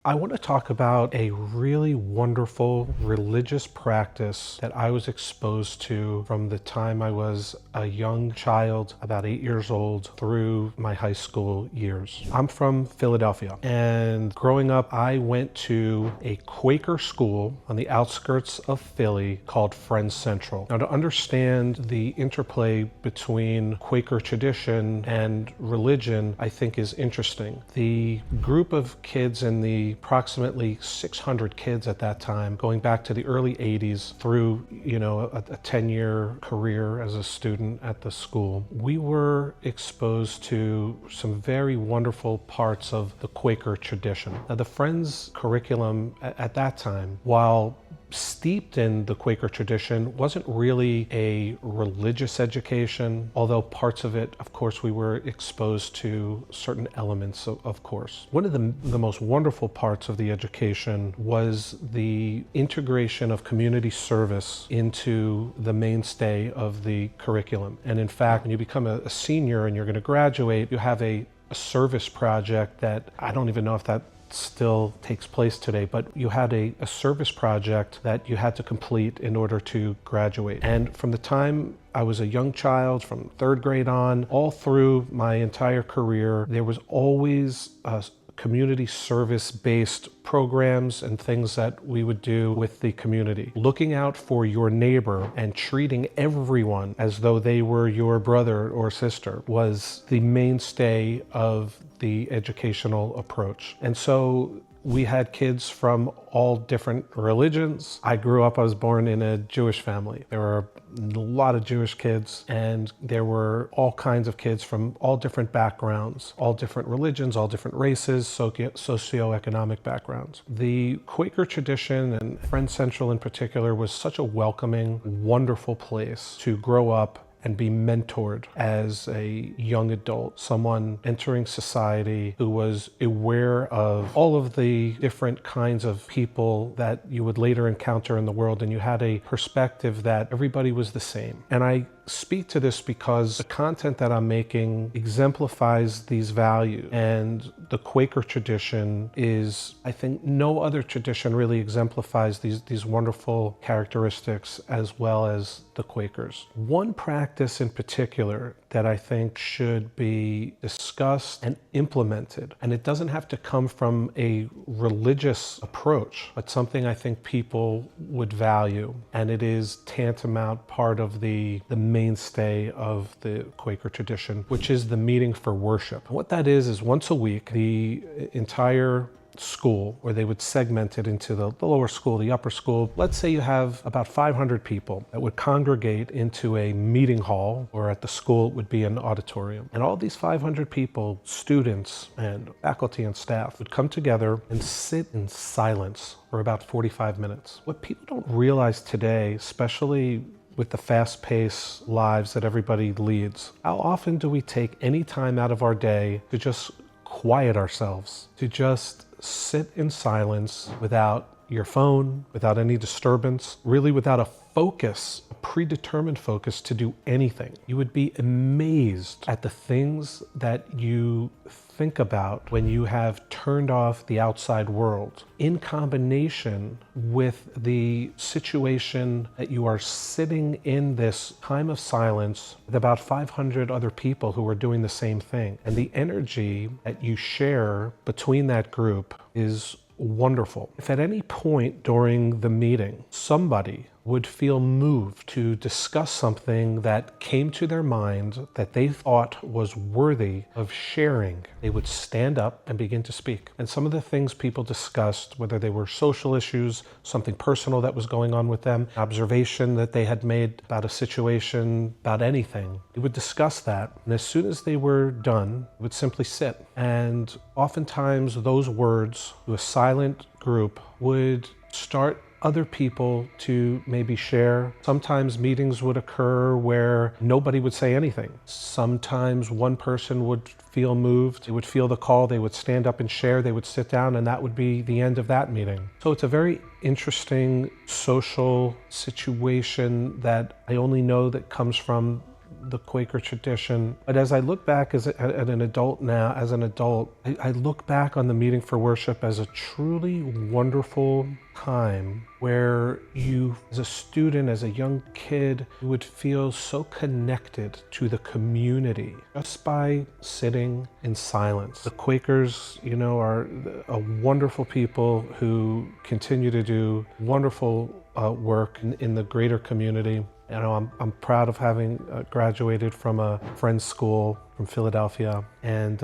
I want to talk about a really wonderful religious practice that I was exposed to from the time I was a young child, about 8 years old, through my high school years. I'm from Philadelphia, and growing up, I went to a Quaker school on the outskirts of Philly called Friends Central. Now, to understand the interplay between Quaker tradition and religion, I think is interesting. The group of kids in the approximately 600 kids at that time, going back to the early 80s through, a 10-year career as a student at the school, we were exposed to some very wonderful parts of the Quaker tradition. Now, the Friends curriculum at that time, while steeped in the Quaker tradition, wasn't really a religious education, although parts of it, of course, we were exposed to certain elements, of course. One of the most wonderful parts of the education was the integration of community service into the mainstay of the curriculum. And in fact, when you become a senior and you're going to graduate, you have a service project that I don't even know if that still takes place today, but you had a service project that you had to complete in order to graduate. And from the time I was a young child, from third grade on, all through my entire career, there was always a community service-based programs and things that we would do with the community. Looking out for your neighbor and treating everyone as though they were your brother or sister was the mainstay of the educational approach. And so we had kids from all different religions. I was born in a Jewish family. There were a lot of Jewish kids, and there were all kinds of kids from all different backgrounds, all different religions, all different races, socioeconomic backgrounds. The Quaker tradition, and Friends Central in particular, was such a welcoming, wonderful place to grow up and be mentored as a young adult, someone entering society who was aware of all of the different kinds of people that you would later encounter in the world, and you had a perspective that everybody was the same. And I speak to this because the content that I'm making exemplifies these values, and the Quaker tradition is, I think, no other tradition really exemplifies these wonderful characteristics as well as the Quakers. One practice in particular that I think should be discussed and implemented, and it doesn't have to come from a religious approach, but something I think people would value, and it is tantamount part of the mainstay of the Quaker tradition, which is the meeting for worship. What that is once a week, the entire school, or they would segment it into the lower school, the upper school. Let's say you have about 500 people that would congregate into a meeting hall, or at the school it would be an auditorium. And all these 500 people, students and faculty and staff, would come together and sit in silence for about 45 minutes. What people don't realize today, especially with the fast-paced lives that everybody leads, how often do we take any time out of our day to just quiet ourselves, to just sit in silence without your phone, without any disturbance, really without a focus, a predetermined focus to do anything? You would be amazed at the things that you think about when you have turned off the outside world, in combination with the situation that you are sitting in this time of silence with about 500 other people who are doing the same thing. And the energy that you share between that group is wonderful. If at any point during the meeting somebody would feel moved to discuss something that came to their mind that they thought was worthy of sharing, they would stand up and begin to speak. And some of the things people discussed, whether they were social issues, something personal that was going on with them, observation that they had made about a situation, about anything, they would discuss that. And as soon as they were done, they would simply sit. And oftentimes those words to a silent group would start other people to maybe share. Sometimes meetings would occur where nobody would say anything. Sometimes one person would feel moved, they would feel the call, they would stand up and share, they would sit down, and that would be the end of that meeting. So it's a very interesting social situation that I only know that comes from the Quaker tradition. But as I look back as an adult now, I look back on the meeting for worship as a truly wonderful time where you, as a student, as a young kid, you would feel so connected to the community just by sitting in silence. The Quakers, are a wonderful people who continue to do wonderful work in the greater community. I'm proud of having graduated from a friend's school from Philadelphia, and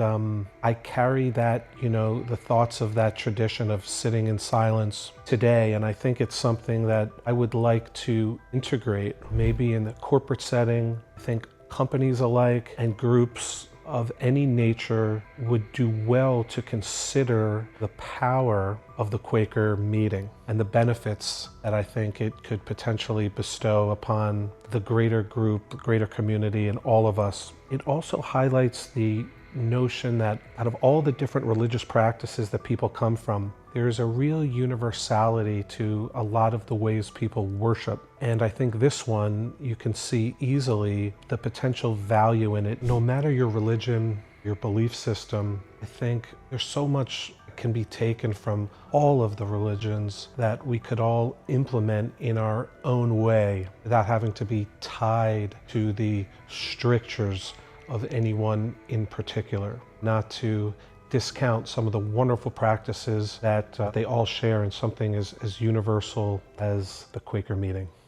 I carry that, the thoughts of that tradition of sitting in silence today, and I think it's something that I would like to integrate maybe in the corporate setting. I think companies alike and groups of any nature would do well to consider the power of the Quaker meeting and the benefits that I think it could potentially bestow upon the greater group, the greater community, and all of us. It also highlights the notion that out of all the different religious practices that people come from, there is a real universality to a lot of the ways people worship. And I think this one, you can see easily the potential value in it. No matter your religion, your belief system, I think there's so much can be taken from all of the religions that we could all implement in our own way without having to be tied to the strictures of anyone in particular. Not to discount some of the wonderful practices that they all share in something as universal as the Quaker meeting.